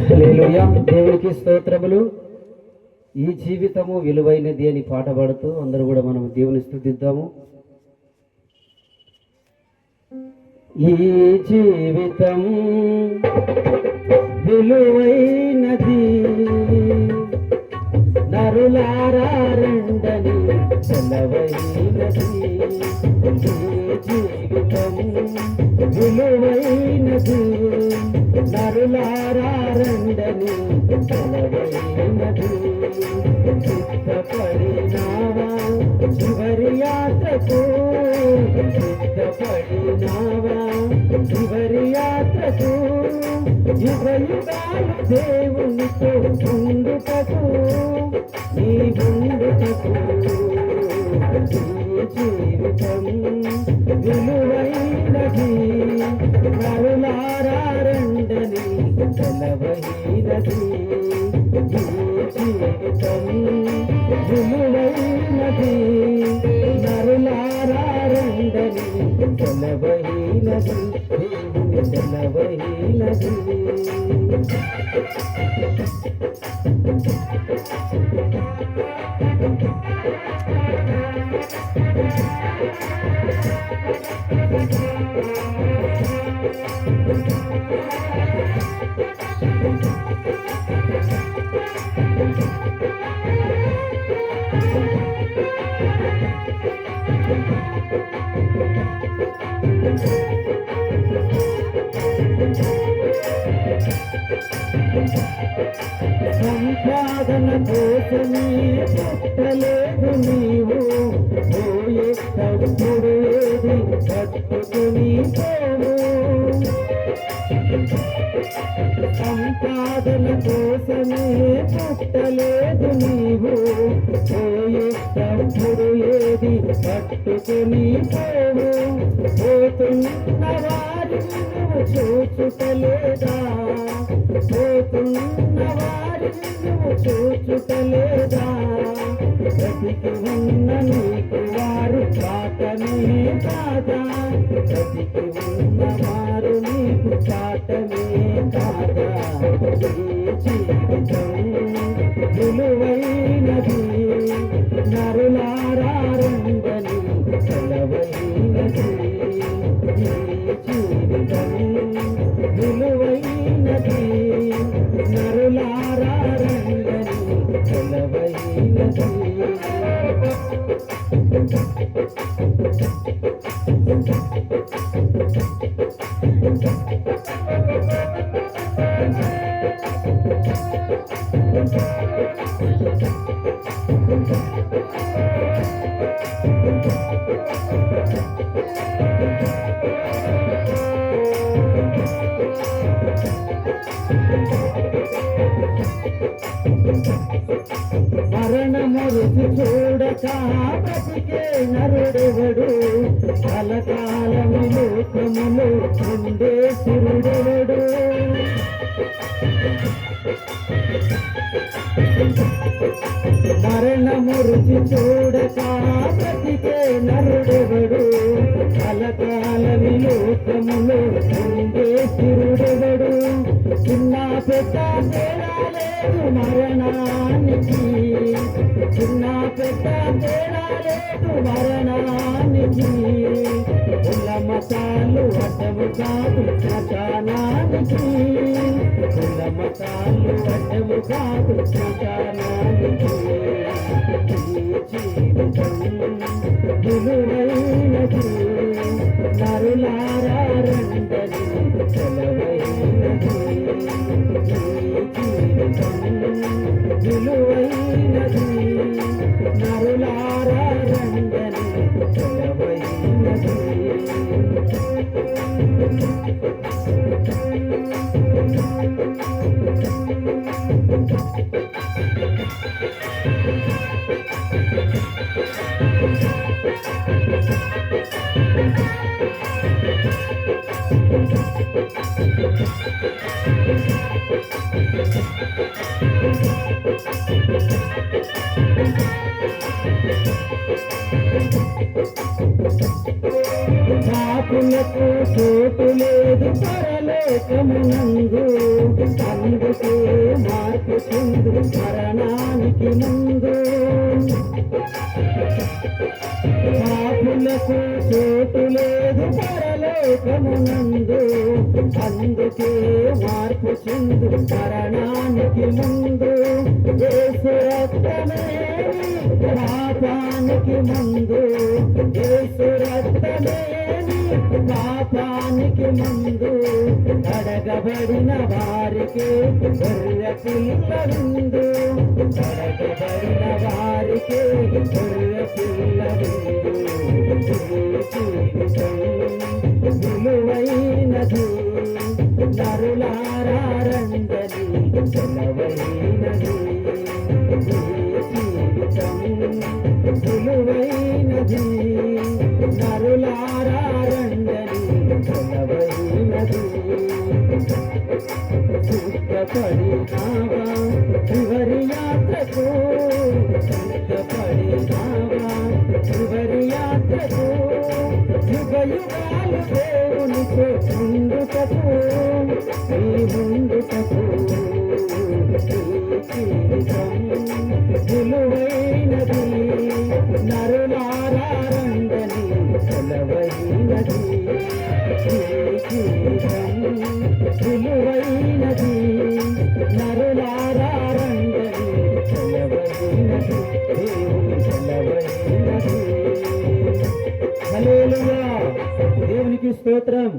హల్లెలూయా. దేవునికి స్తోత్రములు. ఈ జీవితము విలువైనది అని పాట పాడుతూ అందరూ కూడా మనం దేవుని స్తుతిద్దాము. ఈ జీవితం విలువైనది, నరులారా రండని సెలవైనది. ఈ జీవితం విలువైనది, నరులారా రండని సెలవైనది. సిద్ధపడినావా చివరి యాత్రకు, సిద్ధపడినావా చివరి యాత్రకు, యుగయుగాలు దేవునితో ఉండుటకు, నీ ఉండుటకు. ఈ జీవితం విలువైనది, నరులారా రండని సెలవైనది. ఈ జీవితం విలువైనది, నరులారా రండని సెలవైనది. దేవుని సెలవైనది. సంపాదన కోసమే పుట్టలేదు నీవు, పోయే తప్పుడు ఏది పట్టుకుని పోవు. సంపాదన కోసమే పుట్టలేదు నీవు, పోయే తప్పుడు ఏది పట్టుకుని పోవు. పోతున్న వారిని నువ్వు చూచుటలేదా, పోతున్న వారిని నువ్వు చూచుటలేదా. బ్రతికి ఉన్న నీకు వారు పాటమే కాదా, బ్రతికి ఉన్న వారు నీకు పాటమే కాదా. ఈ జీవితం విలువైనది, నరులారా రండని సెలవైనది. ఈ జీవితం విలువైనది, నరులారా రండని సెలవైనది. మరణము రుచి చూడక బ్రతికే నరుడెవడు, కలకాలము లోకములో ఉండే సురుడెవడు. మరణము రుచి చూడక బ్రతికే నరుడెవడు, కలకాలము లోకములో ఉండే సురుడెవడు. చిన్న పెద్ద తేడా లేదు మరణానికి, చిన్న పెద్ద తేడా లేదు మరణానికి. కుల మతాలు అడ్డము కాదు శ్మశానానికి, కుల మతాలు అడ్డము కాదు శ్మశానానికి. ఈ జీవితం విలువైనది, నరులారా రండని సెలవైనది. ఈ జీవితం విలువైనది, నరులారా రండని సెలవైనది. పాపులకు చోటు లేదు పరలోకమునందు, అందుకే మార్పు చెందు మరణానికి ముందు. పాపులకు చోటు లేదు పరలోకమునందు, అందుకే మార్పు చెందు మరణానికి ముందు. యేసు రక్తమే పాపానికి ముందు, యేసు రక్తమే పాపానికి ముందు. కడగబడిన వారికి గొర్రె పిల్ల విందు, కడగబడిన వారికి గొర్రె పిల్ల విందు. విలువైనది నరులారా రండని సెలవైనది. జీవితం విలువైనది నరులారా రండని సెలవైనది. సిద్ధపడినావా చివరి యాత్రకు, సిద్ధపడినావా చివరి యాత్రకు. యుగ యుగాలు దేవునితో ముందుటకు, ఈ ముందుటకు. విలువైనది నరులారా రండని సెలవైనది. విలువైనది నరులారా రండని సెలవైనది. దేవుని సెలవైనది. హల్లెలూయా. దేవునికి స్తోత్రం.